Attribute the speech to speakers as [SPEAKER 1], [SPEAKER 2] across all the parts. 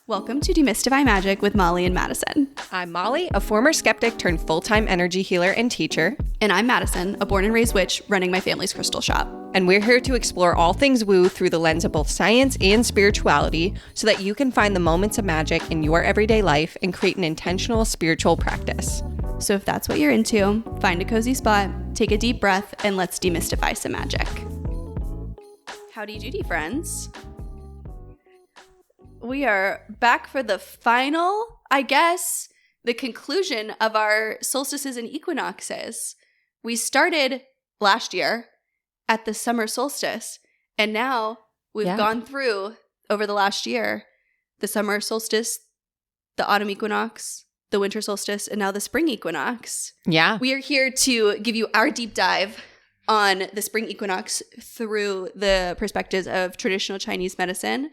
[SPEAKER 1] Welcome to Demystify Magic with Molly and Madison.
[SPEAKER 2] I'm Molly, a former skeptic turned full-time energy healer and teacher.
[SPEAKER 1] And I'm Madison, a born and raised witch running my family's crystal shop.
[SPEAKER 2] And we're here to explore all things woo through the lens of both science and spirituality so that you can find the moments of magic in your everyday life and create an intentional spiritual practice.
[SPEAKER 1] So if that's what you're into, find a cozy spot, take a deep breath, and let's demystify some magic. Howdy doody, friends. We are back for the final, I guess, the conclusion of our solstices and equinoxes. We started last year at the summer solstice, and now we've gone through, over the last year, the summer solstice, the autumn equinox, the winter solstice, and now the spring equinox.
[SPEAKER 2] Yeah.
[SPEAKER 1] We are here to give you our deep dive on the spring equinox through the perspectives of traditional Chinese medicine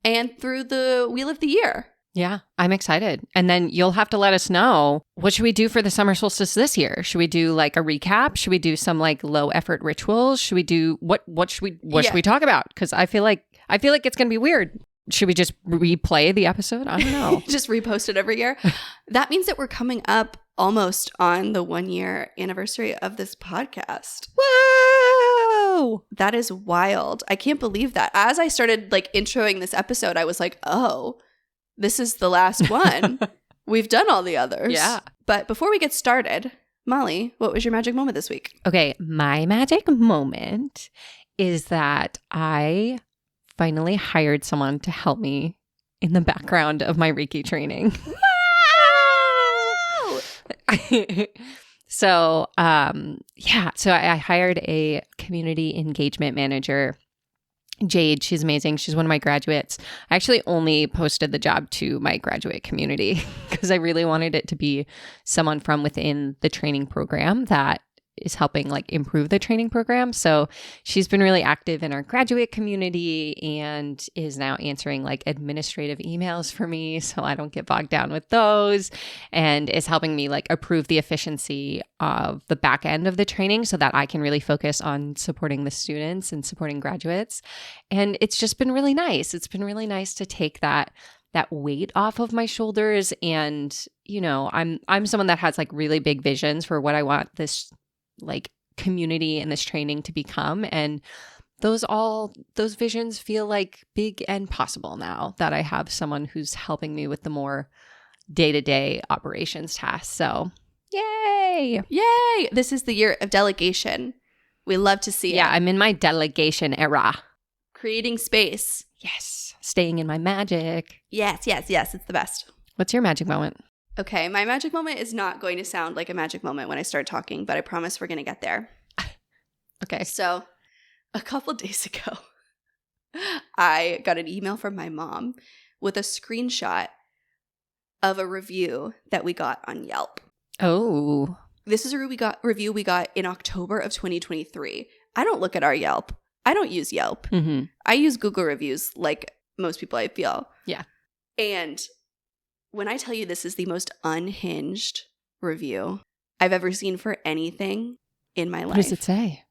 [SPEAKER 1] and through the wheel of the year.
[SPEAKER 2] Yeah, I'm excited. And then you'll have to let us know, what should we do for the summer solstice this year? Should we do like a recap? Should we do some like low effort rituals? Should we do what should we talk about? Because I feel like it's gonna be weird. Should we just replay the episode? I don't know.
[SPEAKER 1] Just repost it every year. That means that we're coming up almost on the 1-year anniversary of this podcast.
[SPEAKER 2] Whoa!
[SPEAKER 1] That is wild. I can't believe that. As I started like introing this episode, I was like, oh, this is the last one. We've done all the others.
[SPEAKER 2] Yeah.
[SPEAKER 1] But before we get started, Molly, what was your magic moment this week?
[SPEAKER 2] Okay, my magic moment is that I finally hired someone to help me in the background of my Reiki training. So I hired a community engagement manager, Jade. She's amazing. She's one of my graduates. I actually only posted the job to my graduate community because I really wanted it to be someone from within the training program that is helping like improve the training program. So she's been really active in our graduate community and is now answering like administrative emails for me so I don't get bogged down with those, and is helping me like improve the efficiency of the back end of the training so that I can really focus on supporting the students and supporting graduates. And it's just been really nice. It's been really nice to take that weight off of my shoulders. And, you know, I'm someone that has like really big visions for what I want this like community and this training to become. And those visions feel like big and possible now that I have someone who's helping me with the more day-to-day operations tasks. So yay!
[SPEAKER 1] Yay! This is the year of delegation. We love to see it.
[SPEAKER 2] Yeah, I'm in my delegation era.
[SPEAKER 1] Creating space.
[SPEAKER 2] Yes. Staying in my magic.
[SPEAKER 1] Yes. It's the best.
[SPEAKER 2] What's your magic moment?
[SPEAKER 1] Okay, my magic moment is not going to sound like a magic moment when I start talking, but I promise we're going to get there.
[SPEAKER 2] Okay.
[SPEAKER 1] So, a couple days ago, I got an email from my mom with a screenshot of a review that we got on Yelp.
[SPEAKER 2] Oh.
[SPEAKER 1] This is a review we got in October of 2023. I don't look at our Yelp. I don't use Yelp.
[SPEAKER 2] Mm-hmm.
[SPEAKER 1] I use Google reviews like most people, I feel.
[SPEAKER 2] Yeah.
[SPEAKER 1] And when I tell you this is the most unhinged review I've ever seen for anything in my life.
[SPEAKER 2] What does it say?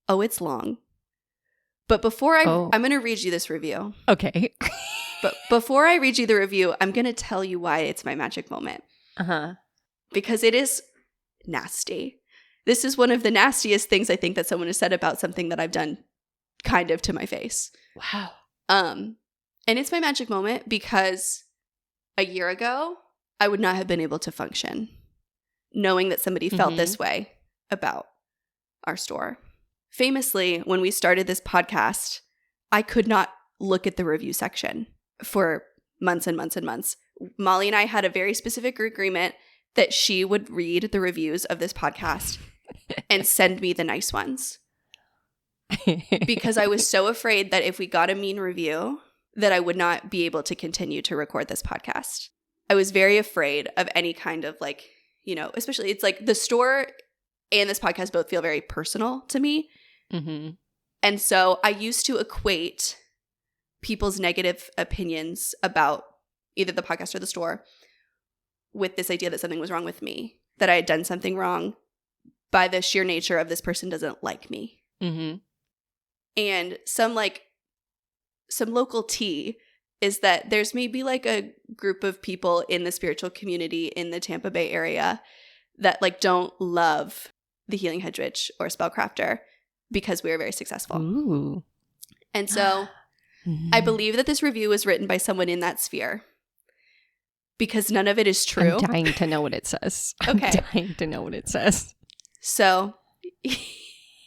[SPEAKER 1] Oh, it's long. But before I'm going to read you this review.
[SPEAKER 2] Okay.
[SPEAKER 1] But before I read you the review, I'm going to tell you why it's my magic moment.
[SPEAKER 2] Uh-huh. Because
[SPEAKER 1] it is nasty. This is one of the nastiest things I think that someone has said about something that I've done kind of to my face.
[SPEAKER 2] Wow.
[SPEAKER 1] And it's my magic moment because a year ago, I would not have been able to function knowing that somebody felt this way about our store. Famously, when we started this podcast, I could not look at the review section for months and months and months. Molly and I had a very specific agreement that she would read the reviews of this podcast and send me the nice ones. Because I was so afraid that if we got a mean review, that I would not be able to continue to record this podcast. I was very afraid of any kind of like, you know, especially it's like the store and this podcast both feel very personal to me.
[SPEAKER 2] Mm-hmm.
[SPEAKER 1] And so I used to equate people's negative opinions about either the podcast or the store with this idea that something was wrong with me, that I had done something wrong by the sheer nature of this person doesn't like me.
[SPEAKER 2] Mm-hmm.
[SPEAKER 1] And some local tea is that there's maybe like a group of people in the spiritual community in the Tampa Bay area that like don't love the Healing Hedge Witch or Spellcrafter because we are very successful.
[SPEAKER 2] Ooh.
[SPEAKER 1] And so I believe that this review was written by someone in that sphere because none of it is true.
[SPEAKER 2] I'm dying to know what it says.
[SPEAKER 1] Okay.
[SPEAKER 2] I'm dying to know what it says.
[SPEAKER 1] So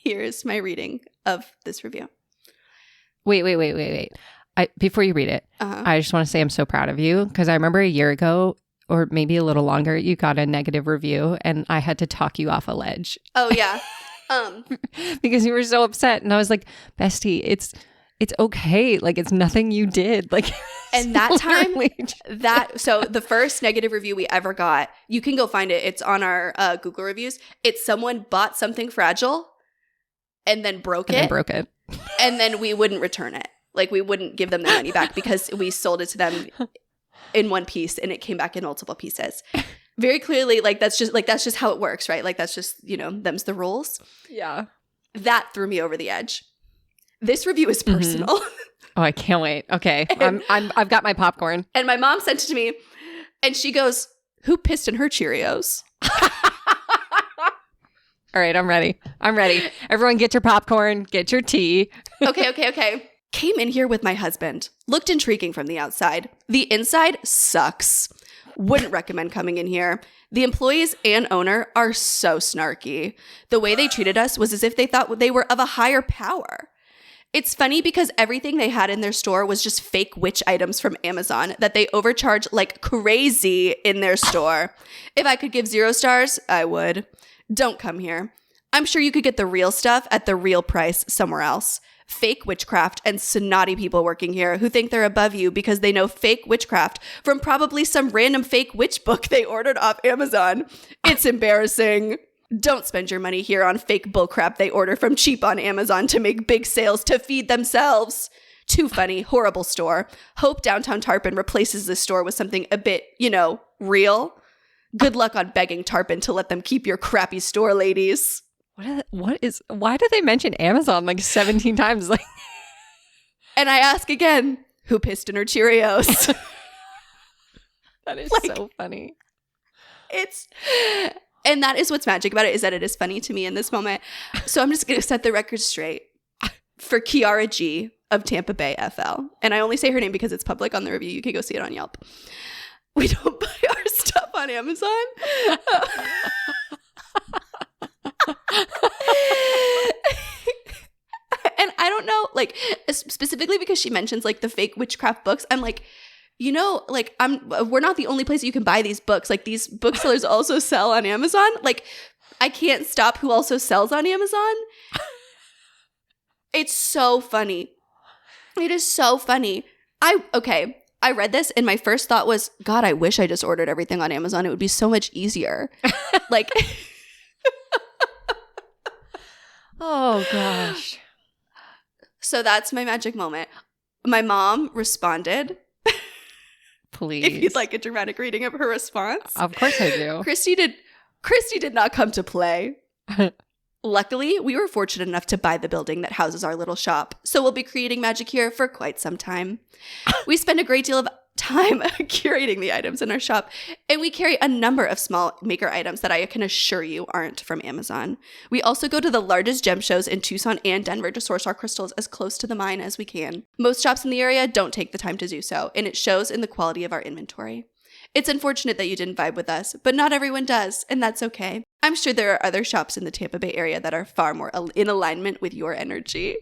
[SPEAKER 1] here's my reading of this review.
[SPEAKER 2] Wait. Before you read it, I just want to say I'm so proud of you because I remember a year ago or maybe a little longer, you got a negative review and I had to talk you off a ledge.
[SPEAKER 1] Oh, yeah.
[SPEAKER 2] Because you were so upset. And I was like, bestie, it's okay. Like, it's nothing you did. Like,
[SPEAKER 1] and that time, so the first negative review we ever got, you can go find it. It's on our Google reviews. It's someone bought something fragile and then broke it. And then we wouldn't return it. Like, we wouldn't give them their money back because we sold it to them in one piece and it came back in multiple pieces. Very clearly, like, that's just how it works, right? Like, that's just, them's the rules.
[SPEAKER 2] Yeah. That
[SPEAKER 1] threw me over the edge. This review is personal.
[SPEAKER 2] Oh, I can't wait. Okay. I've got my popcorn.
[SPEAKER 1] And my mom sent it to me and she goes, "Who pissed in her Cheerios?"
[SPEAKER 2] All right, I'm ready. Everyone get your popcorn, get your tea.
[SPEAKER 1] Okay. Came in here with my husband. Looked intriguing from the outside. The inside sucks. Wouldn't recommend coming in here. The employees and owner are so snarky. The way they treated us was as if they thought they were of a higher power. It's funny because everything they had in their store was just fake witch items from Amazon that they overcharge like crazy in their store. If I could give 0 stars, I would. Don't come here. I'm sure you could get the real stuff at the real price somewhere else. Fake witchcraft and snotty people working here who think they're above you because they know fake witchcraft from probably some random fake witch book they ordered off Amazon. It's embarrassing. Don't spend your money here on fake bullcrap they order from cheap on Amazon to make big sales to feed themselves. Too funny, horrible store. Hope downtown Tarpon replaces this store with something a bit, real. Good luck on begging Tarpon to let them keep your crappy store, ladies.
[SPEAKER 2] Why do they mention Amazon like 17 times? Like,
[SPEAKER 1] and I ask again, who pissed in her Cheerios?
[SPEAKER 2] That is so funny.
[SPEAKER 1] And that is what's magic about it, is that it is funny to me in this moment. So I'm just going to set the record straight for Kiara G of Tampa Bay FL. And I only say her name because it's public on the review. You can go see it on Yelp. We don't buy our stuff on Amazon. And I don't know, like, specifically because she mentions like the fake witchcraft books. I'm like, we're not the only place you can buy these books. Like, these booksellers also sell on Amazon. Like, I can't stop who also sells on Amazon. It's so funny. It is so funny. I read this and my first thought was, God, I wish I just ordered everything on Amazon. It would be so much easier. Like,
[SPEAKER 2] oh gosh.
[SPEAKER 1] So that's my magic moment. My mom responded.
[SPEAKER 2] Please.
[SPEAKER 1] If you'd like a dramatic reading of her response.
[SPEAKER 2] Of course I do.
[SPEAKER 1] Christy did not come to play. Luckily, we were fortunate enough to buy the building that houses our little shop, so we'll be creating magic here for quite some time. We spend a great deal of time curating the items in our shop, and we carry a number of small maker items that I can assure you aren't from Amazon. We also go to the largest gem shows in Tucson and Denver to source our crystals as close to the mine as we can. Most shops in the area don't take the time to do so, and it shows in the quality of our inventory. It's unfortunate that you didn't vibe with us, but not everyone does, and that's okay. I'm sure there are other shops in the Tampa Bay area that are far more in alignment with your energy.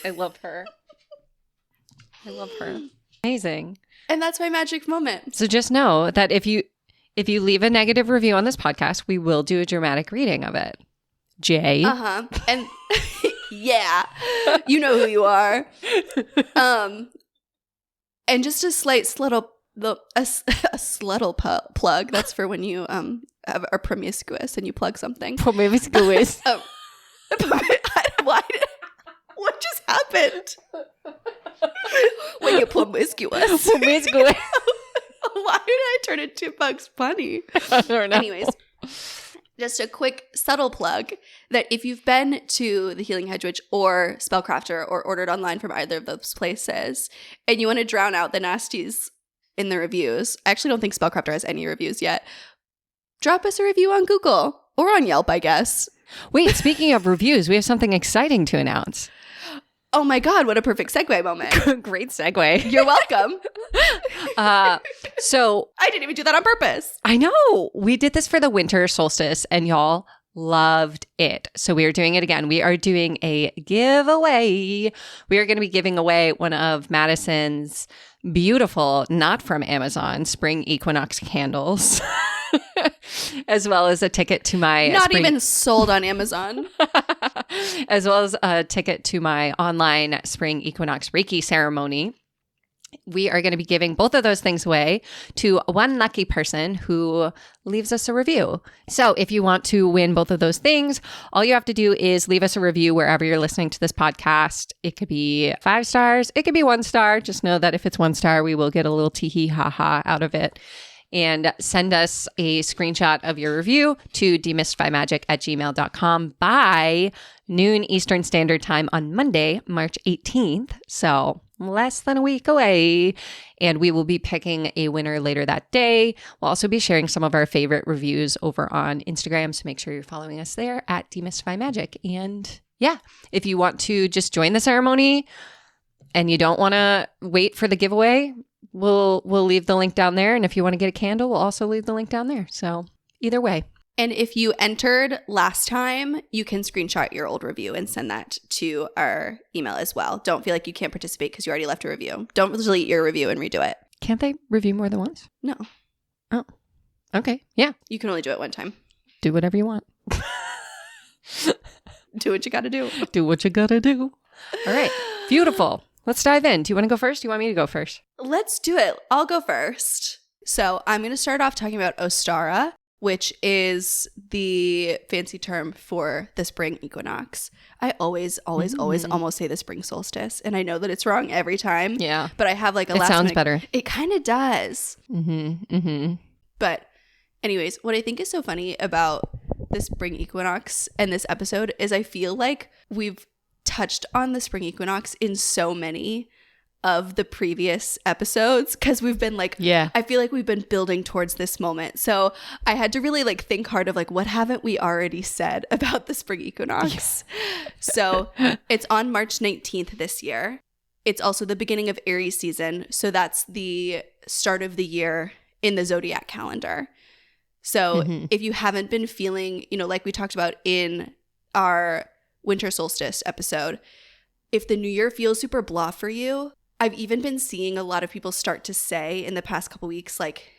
[SPEAKER 2] I love her. Amazing.
[SPEAKER 1] And that's my magic moment.
[SPEAKER 2] So just know that if you leave a negative review on this podcast, we will do a dramatic reading of it. Jay.
[SPEAKER 1] Uh-huh. And yeah, you know who you are. And just a slight sluttle plug. That's for when you are promiscuous and you plug something.
[SPEAKER 2] Promiscuous.
[SPEAKER 1] What just happened? When you're promiscuous.
[SPEAKER 2] Promiscuous.
[SPEAKER 1] Why did I turn into Bugs Bunny?
[SPEAKER 2] I don't know.
[SPEAKER 1] Anyways, just a quick subtle plug. that if you've been to the Healing Hedge Witch or Spellcrafter or ordered online from either of those places and you want to drown out the nasties in the reviews, I actually don't think Spellcrafter has any reviews yet, drop us a review on Google or on Yelp, I guess.
[SPEAKER 2] Wait, speaking of reviews, we have something exciting to announce.
[SPEAKER 1] Oh my God, what a perfect segue moment.
[SPEAKER 2] Great segue.
[SPEAKER 1] You're welcome.
[SPEAKER 2] So
[SPEAKER 1] I didn't even do that on purpose.
[SPEAKER 2] I know. We did this for the winter solstice and y'all loved it. So we are doing it again. We are doing a giveaway. We are going to be giving away one of Madison's beautiful, not from Amazon, Spring Equinox candles, as well as a ticket to my
[SPEAKER 1] not even sold on Amazon,
[SPEAKER 2] as well as a ticket to my online Spring Equinox Reiki ceremony. We are going to be giving both of those things away to one lucky person who leaves us a review. So if you want to win both of those things, all you have to do is leave us a review wherever you're listening to this podcast. It could be 5 stars. It could be 1 star. Just know that if it's 1 star, we will get a little tee-hee ha-ha out of it. And send us a screenshot of your review to demystifymagic@gmail.com by noon Eastern Standard Time on Monday, March 18th. So less than a week away. And we will be picking a winner later that day. We'll also be sharing some of our favorite reviews over on Instagram. So make sure you're following us there at demystifymagic. And yeah, if you want to just join the ceremony and you don't want to wait for the giveaway, we'll leave the link down there. And if you want to get a candle, we'll also leave the link down there. So either way.
[SPEAKER 1] And if you entered last time, you can screenshot your old review and send that to our email as well. Don't feel like you can't participate because you already left a review. Don't delete your review and redo it.
[SPEAKER 2] Can't they review more than once?
[SPEAKER 1] No.
[SPEAKER 2] Oh, okay. Yeah.
[SPEAKER 1] You can only do it one time.
[SPEAKER 2] Do whatever you want.
[SPEAKER 1] Do what you got to do.
[SPEAKER 2] Do what you got to do. All right. Beautiful. Let's dive in. Do you want to go first? Do you want me to go first?
[SPEAKER 1] Let's do it. I'll go first. So I'm going to start off talking about Ostara, which is the fancy term for the spring equinox. I always almost say the spring solstice. And I know that it's wrong every time.
[SPEAKER 2] Yeah.
[SPEAKER 1] But I have like a
[SPEAKER 2] last minute. It sounds better.
[SPEAKER 1] It kind of does.
[SPEAKER 2] Mm-hmm. Mm-hmm.
[SPEAKER 1] But anyways, what I think is so funny about the spring equinox and this episode is I feel like we've touched on the spring equinox in so many of the previous episodes because we've been like, I feel like we've been building towards this moment. So I had to really like think hard of like, what haven't we already said about the spring equinox? So it's on March 19th this year. It's also the beginning of Aries season. So that's the start of the year in the zodiac calendar. So if you haven't been feeling, like we talked about in our winter solstice episode, if the new year feels super blah for you, I've even been seeing a lot of people start to say in the past couple weeks, like,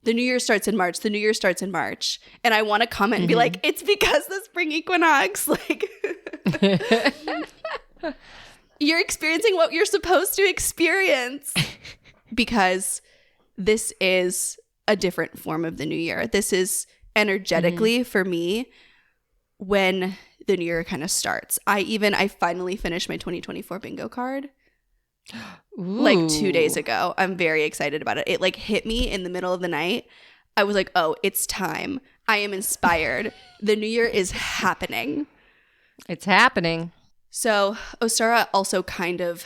[SPEAKER 1] the new year starts in March, the new year starts in March. And I want to comment and be like, it's because the spring equinox, like, you're experiencing what you're supposed to experience because this is a different form of the new year. This is energetically for me when the new year kind of starts. I finally finished my 2024 bingo card. Like 2 days ago. I'm very excited about it. It like hit me in the middle of the night. I was like, oh, it's time. I am inspired. The new year is happening.
[SPEAKER 2] It's happening.
[SPEAKER 1] So Ostara also kind of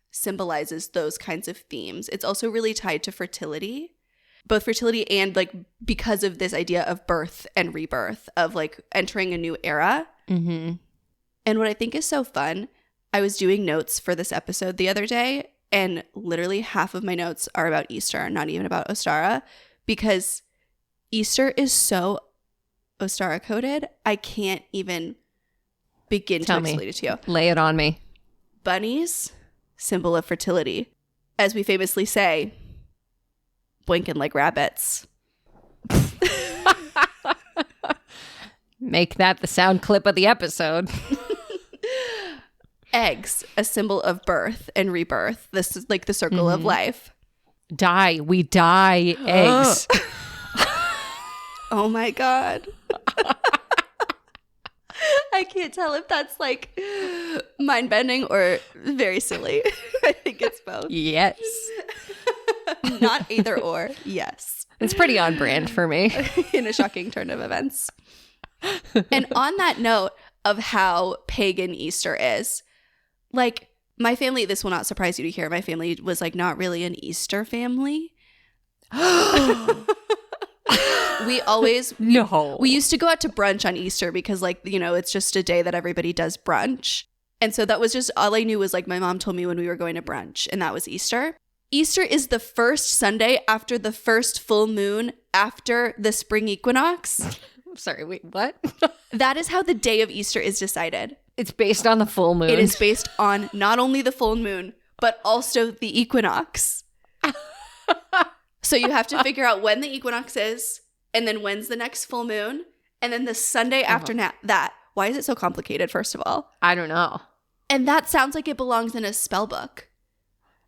[SPEAKER 1] symbolizes those kinds of themes. It's also really tied to fertility, both fertility and like because of this idea of birth and rebirth, of like entering a new era. And what I think is so fun, I was doing notes for this episode the other day, and literally half of my notes are about Easter, not even about Ostara, because Easter is so Ostara coded. I can't even begin to explain it to you.
[SPEAKER 2] Lay it on me.
[SPEAKER 1] Bunnies, symbol of fertility. As we famously say, blinking like rabbits.
[SPEAKER 2] Make that the sound clip of the episode.
[SPEAKER 1] Eggs, a symbol of birth and rebirth. This is like the circle of life.
[SPEAKER 2] We die eggs.
[SPEAKER 1] Oh my God. I can't tell if that's like mind-bending or very silly. I think it's both.
[SPEAKER 2] Yes.
[SPEAKER 1] Not either or. Yes.
[SPEAKER 2] It's pretty on brand for me.
[SPEAKER 1] In a shocking turn of events. And on that note of how pagan Easter is, like my family, this will not surprise you to hear, my family was like not really an Easter family. We used to go out to brunch on Easter because like, you know, it's just a day that everybody does brunch. And so that was just all I knew was like my mom told me when we were going to brunch, and that was Easter. Easter is the first Sunday after the first full moon after the spring equinox.
[SPEAKER 2] I'm sorry, wait, what?
[SPEAKER 1] That is how the day of Easter is decided.
[SPEAKER 2] It's based on the full moon.
[SPEAKER 1] It is based on not only the full moon, but also the equinox. So you have to figure out when the equinox is, and then when's the next full moon, and then the Sunday after that. Why is it so complicated, first of all?
[SPEAKER 2] I don't know.
[SPEAKER 1] And that sounds like it belongs in a spell book.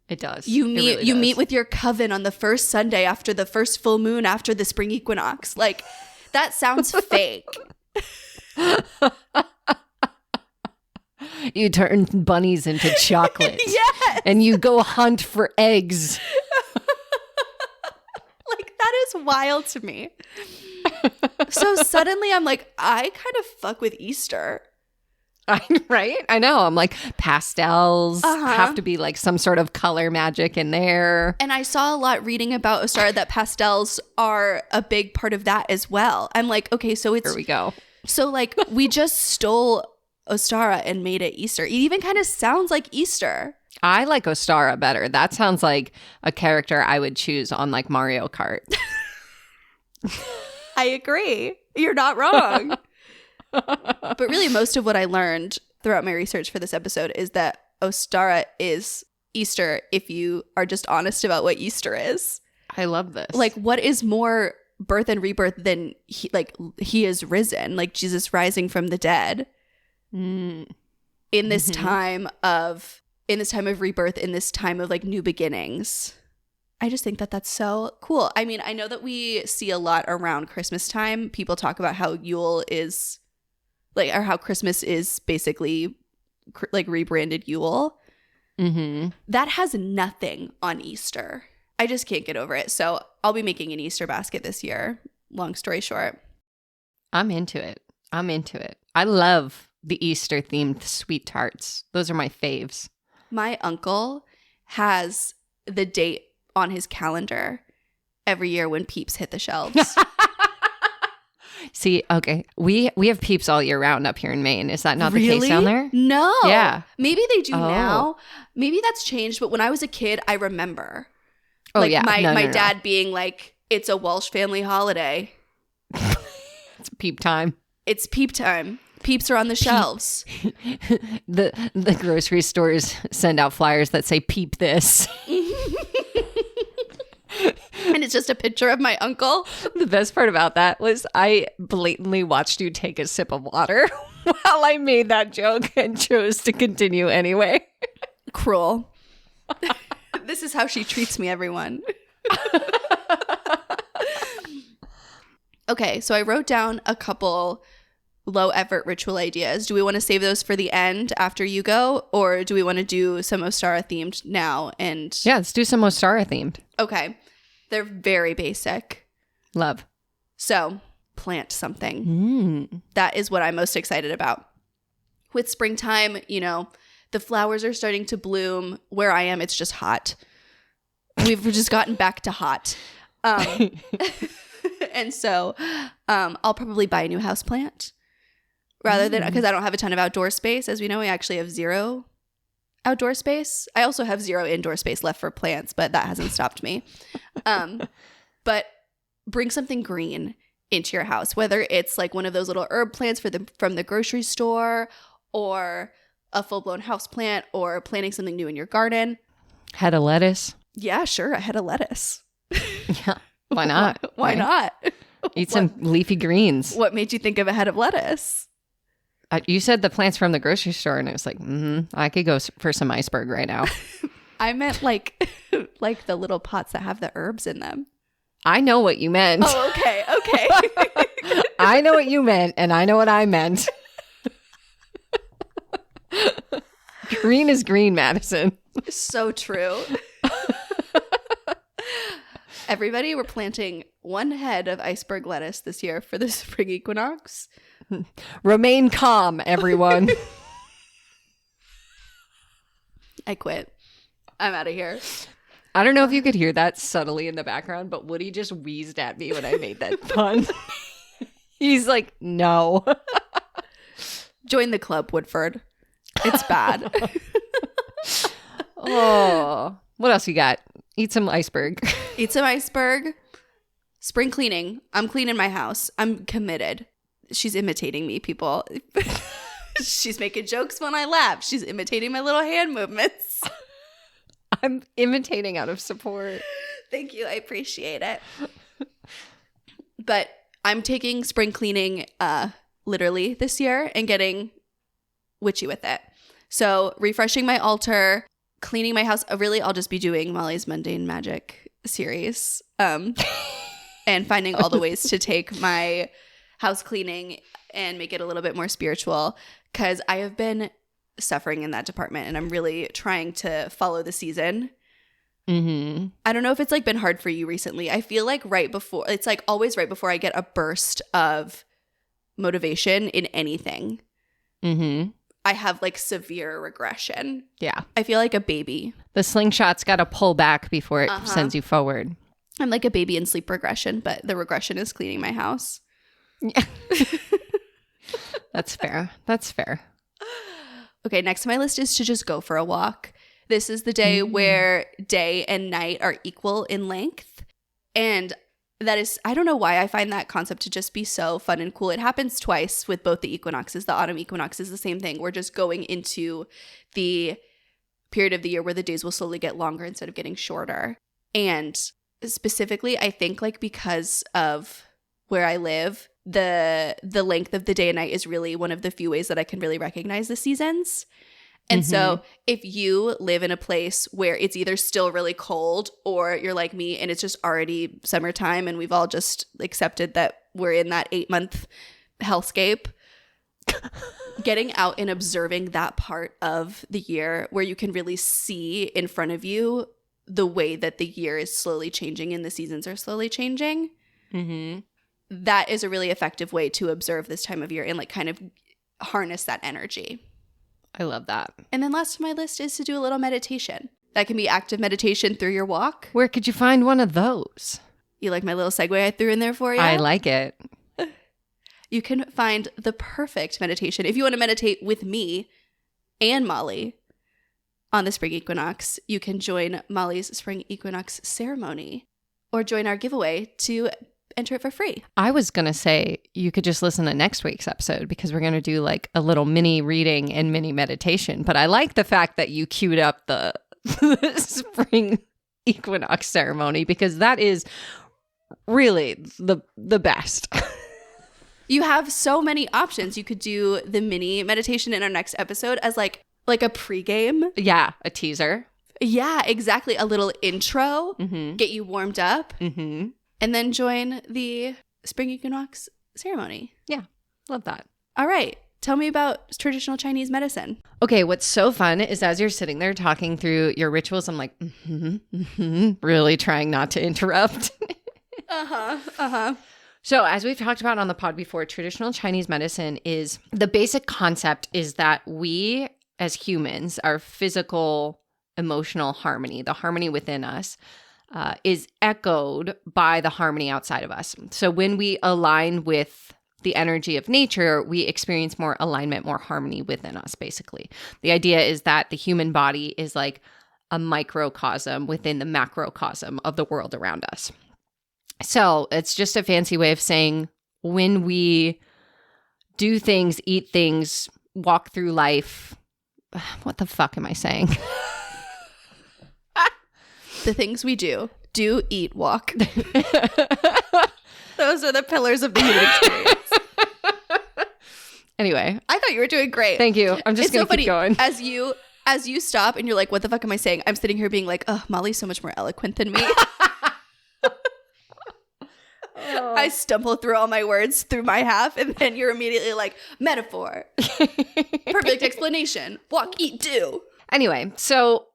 [SPEAKER 2] It does.
[SPEAKER 1] You meet with your coven on the first Sunday after the first full moon after the spring equinox. Like, that sounds fake.
[SPEAKER 2] You turn bunnies into chocolate.
[SPEAKER 1] Yes.
[SPEAKER 2] And you go hunt for eggs.
[SPEAKER 1] Like, that is wild to me. So suddenly I'm like, I kind of fuck with Easter.
[SPEAKER 2] Right? I know. I'm like, pastels have to be like some sort of color magic in there.
[SPEAKER 1] And I saw a lot reading about Ostara that pastels are a big part of that as well. I'm like, okay, so it's...
[SPEAKER 2] Here we go.
[SPEAKER 1] So like, we just stole Ostara and made it Easter. It even kind of sounds like Easter.
[SPEAKER 2] I like Ostara better. That sounds like a character I would choose on like Mario Kart.
[SPEAKER 1] I agree. You're not wrong. But really, most of what I learned throughout my research for this episode is that Ostara is Easter if you are just honest about what Easter is.
[SPEAKER 2] I love this.
[SPEAKER 1] Like, what is more birth and rebirth than he is risen, like Jesus rising from the dead in this time of rebirth, in this time of like new beginnings. I just think that that's so cool. I mean, I know that we see a lot around Christmas time. People talk about how Yule is like, or how Christmas is basically like rebranded Yule. That has nothing on Easter. I just can't get over it. So I'll be making an Easter basket this year. Long story short.
[SPEAKER 2] I'm into it. I love the Easter themed sweet tarts. Those are my faves.
[SPEAKER 1] My uncle has the date on his calendar every year when Peeps hit the shelves.
[SPEAKER 2] See, okay, we have Peeps all year round up here in Maine. Is that not
[SPEAKER 1] Really?
[SPEAKER 2] the case down there?
[SPEAKER 1] No.
[SPEAKER 2] Yeah.
[SPEAKER 1] Maybe they do now. Maybe that's changed. But when I was a kid, I remember.
[SPEAKER 2] Oh,
[SPEAKER 1] like,
[SPEAKER 2] yeah.
[SPEAKER 1] My dad being like, it's a Welsh family holiday.
[SPEAKER 2] It's peep time.
[SPEAKER 1] It's peep time. Peeps are on the shelves.
[SPEAKER 2] The grocery stores send out flyers that say peep this.
[SPEAKER 1] And it's just a picture of my uncle.
[SPEAKER 2] The best part about that was I blatantly watched you take a sip of water while I made that joke and chose to continue anyway.
[SPEAKER 1] Cruel. This is how she treats me, everyone. Okay, so I wrote down a couple low effort ritual ideas. Do we want to save those for the end after you go, or do we want to do some Ostara themed now? And
[SPEAKER 2] yeah, let's do some Ostara themed.
[SPEAKER 1] Okay. They're very basic.
[SPEAKER 2] Love.
[SPEAKER 1] So, plant something. That is what I'm most excited about. With springtime, you know, the flowers are starting to bloom. Where I am, it's just hot. We've just gotten back to hot. And so I'll probably buy a new house plant rather than, because I don't have a ton of outdoor space. As we know, we actually have zero outdoor space. I also have zero indoor space left for plants, but that hasn't stopped me. But bring something green into your house, whether it's like one of those little herb plants from the grocery store, or a full-blown house plant, or planting something new in your garden.
[SPEAKER 2] Head of lettuce.
[SPEAKER 1] Yeah, sure. A head of lettuce.
[SPEAKER 2] Yeah. Why not?
[SPEAKER 1] Why not?
[SPEAKER 2] Eat some leafy greens.
[SPEAKER 1] What made you think of a head of lettuce?
[SPEAKER 2] You said the plants from the grocery store, and I was like, I could go for some iceberg right now.
[SPEAKER 1] I meant like the little pots that have the herbs in them.
[SPEAKER 2] I know what you meant.
[SPEAKER 1] Oh, okay.
[SPEAKER 2] I know what you meant, and I know what I meant. Green is green, Madison.
[SPEAKER 1] So true. Everybody, we're planting one head of iceberg lettuce this year for the spring equinox.
[SPEAKER 2] Remain calm, everyone.
[SPEAKER 1] I quit. I'm out of here.
[SPEAKER 2] I don't know if you could hear that subtly in the background, but Woody just wheezed at me when I made that pun. He's like, no.
[SPEAKER 1] Join the club, Woodford. It's bad.
[SPEAKER 2] Oh, what else you got? Eat some iceberg.
[SPEAKER 1] Eat some iceberg. Spring cleaning. I'm cleaning my house. I'm committed. She's imitating me, people. She's making jokes when I laugh. She's imitating my little hand movements.
[SPEAKER 2] I'm imitating out of support.
[SPEAKER 1] Thank you. I appreciate it. But I'm taking spring cleaning literally this year and getting witchy with it. So refreshing my altar, cleaning my house. Really, I'll just be doing Molly's Mundane Magic series and finding all the ways to take my house cleaning and make it a little bit more spiritual, because I have been suffering in that department and I'm really trying to follow the season.
[SPEAKER 2] Mm-hmm.
[SPEAKER 1] I don't know if it's like been hard for you recently. I feel like it's like always right before I get a burst of motivation in anything.
[SPEAKER 2] Mm-hmm.
[SPEAKER 1] I have like severe regression.
[SPEAKER 2] Yeah.
[SPEAKER 1] I feel like a baby.
[SPEAKER 2] The slingshot's got to pull back before it sends you forward.
[SPEAKER 1] I'm like a baby in sleep regression, but the regression is cleaning my house.
[SPEAKER 2] Yeah. That's fair. That's fair.
[SPEAKER 1] Okay, next on my list is to just go for a walk. This is the day where day and night are equal in length. And that is, I don't know why I find that concept to just be so fun and cool. It happens twice with both the equinoxes. The autumn equinox is the same thing. We're just going into the period of the year where the days will slowly get longer instead of getting shorter. And specifically, I think like because of where I live, the length of the day and night is really one of the few ways that I can really recognize the seasons. And so if you live in a place where it's either still really cold or you're like me and it's just already summertime and we've all just accepted that we're in that 8-month hellscape, getting out and observing that part of the year where you can really see in front of you the way that the year is slowly changing and the seasons are slowly changing.
[SPEAKER 2] Mm-hmm.
[SPEAKER 1] That is a really effective way to observe this time of year and like kind of harness that energy.
[SPEAKER 2] I love that.
[SPEAKER 1] And then last on my list is to do a little meditation. That can be active meditation through your walk.
[SPEAKER 2] Where could you find one of those?
[SPEAKER 1] You like my little segue I threw in there for you?
[SPEAKER 2] I like it.
[SPEAKER 1] You can find the perfect meditation. If you want to meditate with me and Molly on the Spring Equinox, you can join Molly's Spring Equinox ceremony or join our giveaway to enter it for free.
[SPEAKER 2] I was going to say you could just listen to next week's episode because we're going to do like a little mini reading and mini meditation. But I like the fact that you queued up the Spring Equinox ceremony because that is really the best.
[SPEAKER 1] You have so many options. You could do the mini meditation in our next episode as like a pregame.
[SPEAKER 2] Yeah, a teaser.
[SPEAKER 1] Yeah, exactly. A little intro, get you warmed up.
[SPEAKER 2] Mm-hmm.
[SPEAKER 1] And then join the Spring Equinox ceremony.
[SPEAKER 2] Yeah, love that.
[SPEAKER 1] All right. Tell me about traditional Chinese medicine.
[SPEAKER 2] Okay, what's so fun is as you're sitting there talking through your rituals, I'm like, really trying not to interrupt. So as we've talked about on the pod before, traditional Chinese medicine is, the basic concept is that we as humans, our physical, emotional harmony, the harmony within us, is echoed by the harmony outside of us. So when we align with the energy of nature, we experience more alignment, more harmony within us, basically. The idea is that the human body is like a microcosm within the macrocosm of the world around us. So it's just a fancy way of saying when we do things, eat things, walk through life, what the fuck am I saying?
[SPEAKER 1] The things we do, eat, walk. Those are the pillars of the human experience.
[SPEAKER 2] Anyway.
[SPEAKER 1] I thought you were doing great.
[SPEAKER 2] Thank you. I'm just going to keep going.
[SPEAKER 1] As you stop and you're like, what the fuck am I saying? I'm sitting here being like, oh, Molly's so much more eloquent than me. I stumble through all my words through my half, and then you're immediately like, metaphor. Perfect explanation. Walk, eat, do.
[SPEAKER 2] Anyway, so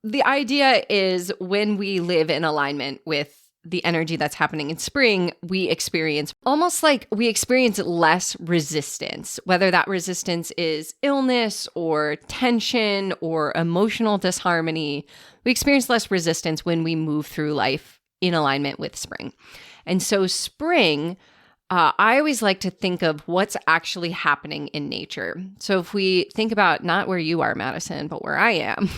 [SPEAKER 2] the idea is when we live in alignment with the energy that's happening in spring, we experience almost like we experience less resistance, whether that resistance is illness or tension or emotional disharmony. We experience less resistance when we move through life in alignment with spring. And so spring, I always like to think of what's actually happening in nature. So if we think about not where you are, Madison, but where I am,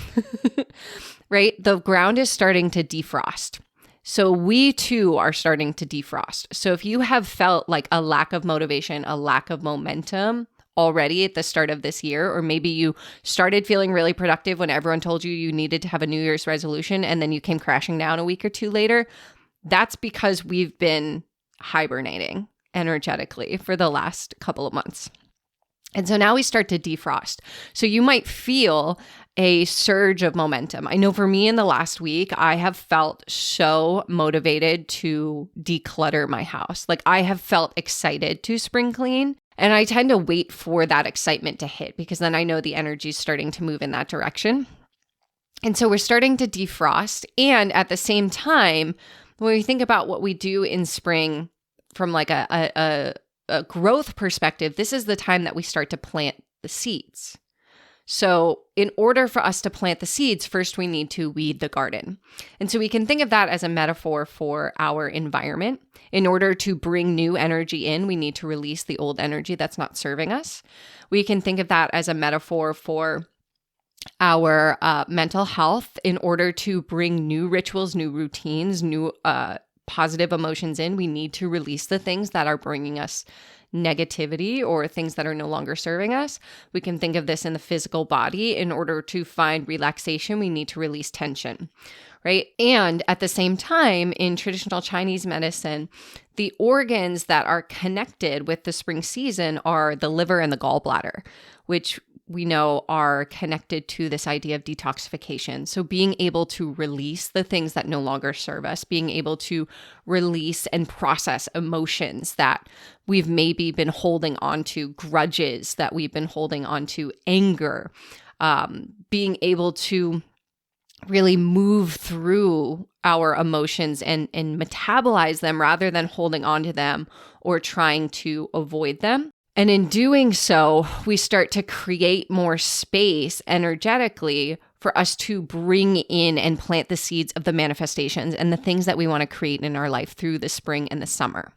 [SPEAKER 2] right? The ground is starting to defrost. So we too are starting to defrost. So if you have felt like a lack of motivation, a lack of momentum already at the start of this year, or maybe you started feeling really productive when everyone told you you needed to have a New Year's resolution and then you came crashing down a week or two later, that's because we've been hibernating energetically for the last couple of months. And so now we start to defrost. So you might feel a surge of momentum. I know for me in the last week, I have felt so motivated to declutter my house. Like I have felt excited to spring clean. And I tend to wait for that excitement to hit because then I know the energy is starting to move in that direction. And so we're starting to defrost. And at the same time, when we think about what we do in spring from like a growth perspective, this is the time that we start to plant the seeds. So in order for us to plant the seeds, first we need to weed the garden. And so we can think of that as a metaphor for our environment. In order to bring new energy in, we need to release the old energy that's not serving us. We can think of that as a metaphor for our mental health. In order to bring new rituals, new routines, new positive emotions in, we need to release the things that are bringing us negativity or things that are no longer serving us. We can think of this in the physical body. In order to find relaxation, we need to release tension, right? And at the same time, in traditional Chinese medicine, the organs that are connected with the spring season are the liver and the gallbladder, which we know are connected to this idea of detoxification. So being able to release the things that no longer serve us, being able to release and process emotions that we've maybe been holding on to, grudges that we've been holding on to, anger, being able to really move through our emotions and metabolize them rather than holding on to them or trying to avoid them. And in doing so, we start to create more space energetically for us to bring in and plant the seeds of the manifestations and the things that we want to create in our life through the spring and the summer.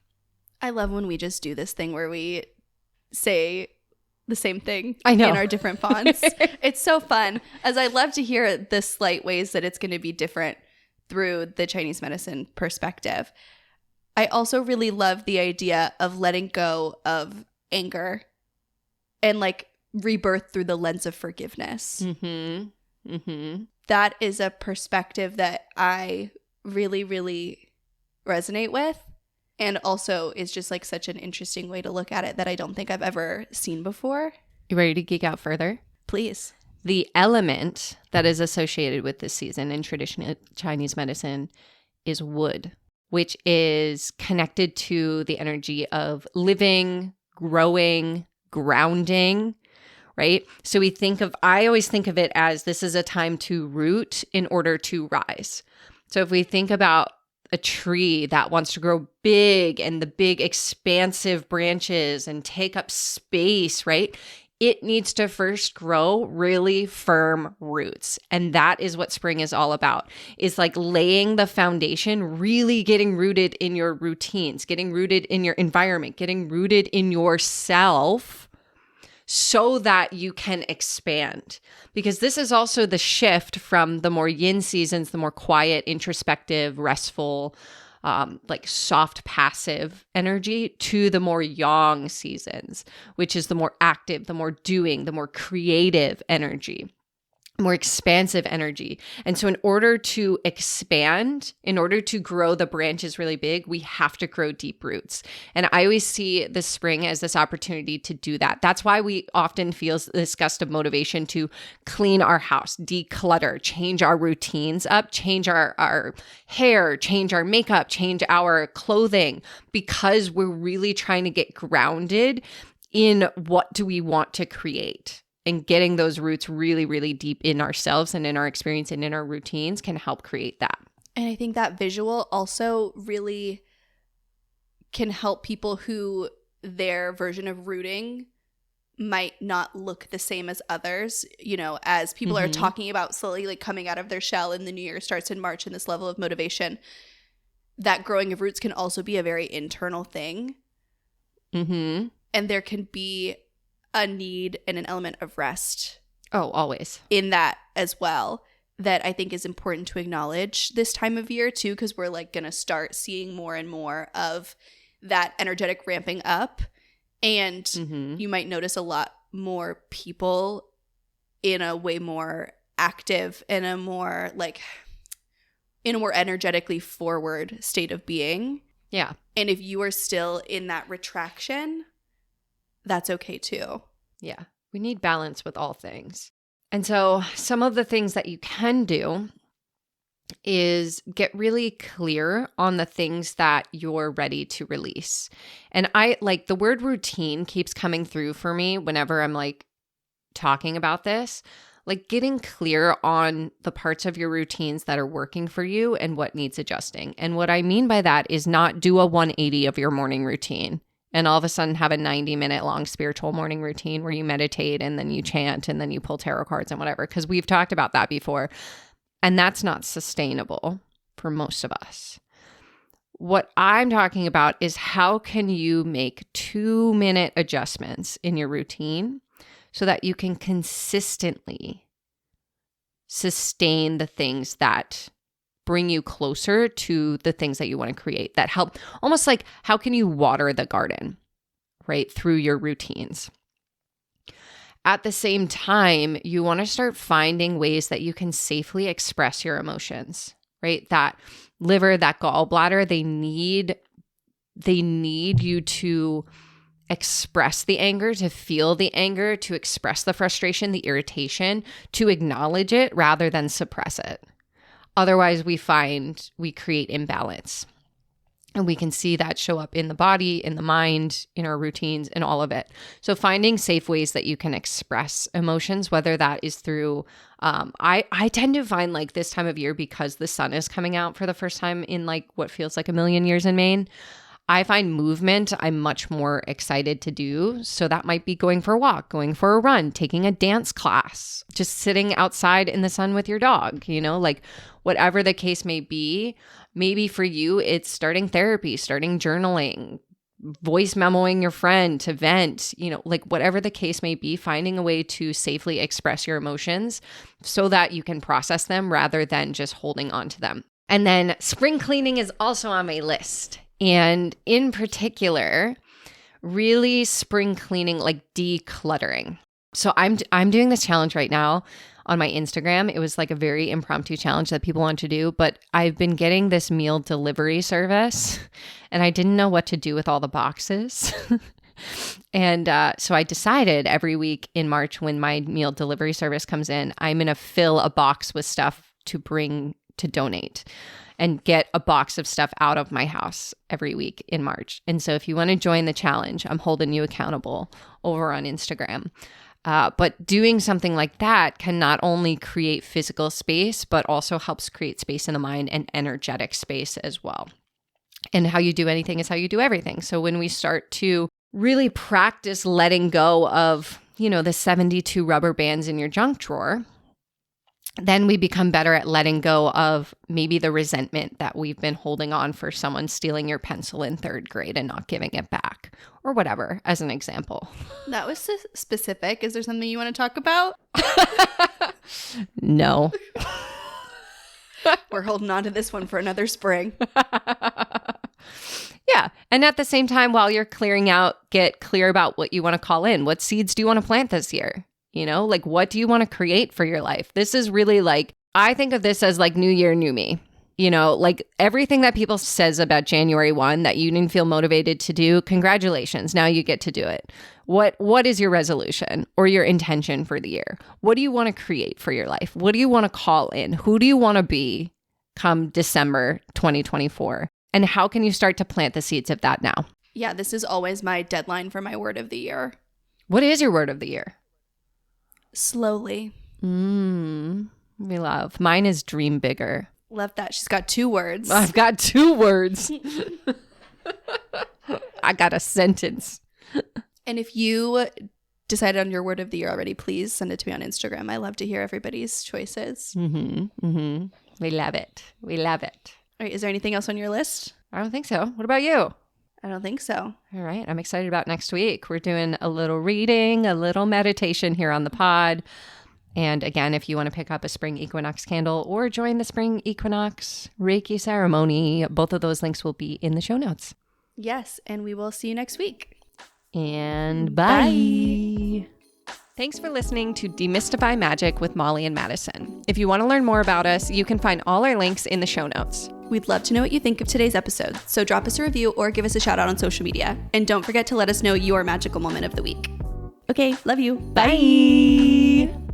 [SPEAKER 1] I love when we just do this thing where we say the same thing
[SPEAKER 2] in
[SPEAKER 1] our different fonts. It's so fun, as I love to hear the slight ways that it's going to be different through the Chinese medicine perspective. I also really love the idea of letting go of anger and like rebirth through the lens of forgiveness.
[SPEAKER 2] Mm-hmm. Mm-hmm.
[SPEAKER 1] That is a perspective that I really, really resonate with, and also is just like such an interesting way to look at it that I don't think I've ever seen before.
[SPEAKER 2] You ready to geek out further?
[SPEAKER 1] Please.
[SPEAKER 2] The element that is associated with this season in traditional Chinese medicine is wood, which is connected to the energy of living, growing, grounding, right? So I always think of it as this is a time to root in order to rise. So if we think about a tree that wants to grow big and the big expansive branches and take up space, right? It needs to first grow really firm roots. And that is what spring is all about, is like laying the foundation, really getting rooted in your routines, getting rooted in your environment, getting rooted in yourself so that you can expand. Because this is also the shift from the more yin seasons, the more quiet, introspective, restful, like soft, passive energy, to the more yang seasons, which is the more active, the more doing, the more creative energy, more expansive energy. And so in order to expand, in order to grow the branches really big, we have to grow deep roots. And I always see the spring as this opportunity to do that. That's why we often feel this gust of motivation to clean our house, declutter, change our routines up, change our hair, change our makeup, change our clothing, because we're really trying to get grounded in what do we want to create. And getting those roots really, really deep in ourselves and in our experience and in our routines can help create that.
[SPEAKER 1] And I think that visual also really can help people who their version of rooting might not look the same as others. You know, as people are talking about slowly like coming out of their shell and the new year starts in March and this level of motivation, that growing of roots can also be a very internal thing.
[SPEAKER 2] Mm-hmm.
[SPEAKER 1] And there can be a need and an element of rest.
[SPEAKER 2] Oh, always.
[SPEAKER 1] In that as well, that I think is important to acknowledge this time of year too, because we're like going to start seeing more and more of that energetic ramping up. And you might notice a lot more people in a way more active and a more like in a more energetically forward state of being.
[SPEAKER 2] Yeah.
[SPEAKER 1] And if you are still in that retraction, that's okay too.
[SPEAKER 2] Yeah. We need balance with all things. And so some of the things that you can do is get really clear on the things that you're ready to release. And I like the word routine keeps coming through for me whenever I'm like talking about this, like getting clear on the parts of your routines that are working for you and what needs adjusting. And what I mean by that is not do a 180 of your morning routine and all of a sudden have a 90-minute long spiritual morning routine where you meditate and then you chant and then you pull tarot cards and whatever, because we've talked about that before. And that's not sustainable for most of us. What I'm talking about is how can you make 2-minute adjustments in your routine so that you can consistently sustain the things that bring you closer to the things that you want to create, that help, almost like how can you water the garden, right, through your routines. At the same time, you want to start finding ways that you can safely express your emotions, right? That liver, that gallbladder, they need you to express the anger, to feel the anger, to express the frustration, the irritation, to acknowledge it rather than suppress it. Otherwise, we create imbalance. And we can see that show up in the body, in the mind, in our routines, in all of it. So finding safe ways that you can express emotions, whether that is through, I tend to find like this time of year, because the sun is coming out for the first time in like what feels like a million years in Maine, I find movement I'm much more excited to do. So that might be going for a walk, going for a run, taking a dance class, just sitting outside in the sun with your dog, you know, like whatever the case may be. Maybe for you, it's starting therapy, starting journaling, voice memoing your friend to vent, you know, like whatever the case may be, finding a way to safely express your emotions so that you can process them rather than just holding on to them. And then spring cleaning is also on my list. And in particular, really spring cleaning, like decluttering. So I'm doing this challenge right now on my Instagram. It was like a very impromptu challenge that people want to do, but I've been getting this meal delivery service and I didn't know what to do with all the boxes. And so I decided every week in March when my meal delivery service comes in, I'm going to fill a box with stuff to bring to donate and get a box of stuff out of my house every week in March. And so if you want to join the challenge, I'm holding you accountable over on Instagram. But doing something like that can not only create physical space, but also helps create space in the mind and energetic space as well. And how you do anything is how you do everything. So when we start to really practice letting go of, you know, the 72 rubber bands in your junk drawer, then we become better at letting go of maybe the resentment that we've been holding on for someone stealing your pencil in 3rd grade and not giving it back or whatever, as an example.
[SPEAKER 1] That was specific. Is there something you want to talk about?
[SPEAKER 2] No.
[SPEAKER 1] We're holding on to this one for another spring.
[SPEAKER 2] Yeah. And at the same time, while you're clearing out, get clear about what you want to call in. What seeds do you want to plant this year? You know, like what do you want to create for your life? This is really like, I think of this as like new year, new me. You know, like everything that people says about January 1 that you didn't feel motivated to do, congratulations. Now you get to do it. What is your resolution or your intention for the year? What do you want to create for your life? What do you want to call in? Who do you want to be come December 2024? And how can you start to plant the seeds of that now?
[SPEAKER 1] Yeah, this is always my deadline for my word of the year.
[SPEAKER 2] What is your word of the year?
[SPEAKER 1] Slowly.
[SPEAKER 2] We love. Mine is dream bigger.
[SPEAKER 1] Love that. She's got 2 words.
[SPEAKER 2] I've got 2 words. I got a sentence.
[SPEAKER 1] And if you decided on your word of the year already, please send it to me on Instagram. I love to hear everybody's choices.
[SPEAKER 2] We love it. We love it.
[SPEAKER 1] All right. Is there anything else on your list?
[SPEAKER 2] I don't think so. What about you?
[SPEAKER 1] I don't think so.
[SPEAKER 2] All right. I'm excited about next week. We're doing a little reading, a little meditation here on the pod. And again, if you want to pick up a Spring Equinox candle or join the Spring Equinox Reiki ceremony, both of those links will be in the show notes.
[SPEAKER 1] Yes. And we will see you next week.
[SPEAKER 2] And bye. Thanks for listening to Demystify Magic with Molly and Madison. If you want to learn more about us, you can find all our links in the show notes.
[SPEAKER 1] We'd love to know what you think of today's episode, so drop us a review or give us a shout out on social media. And don't forget to let us know your magical moment of the week. Okay, love you. Bye.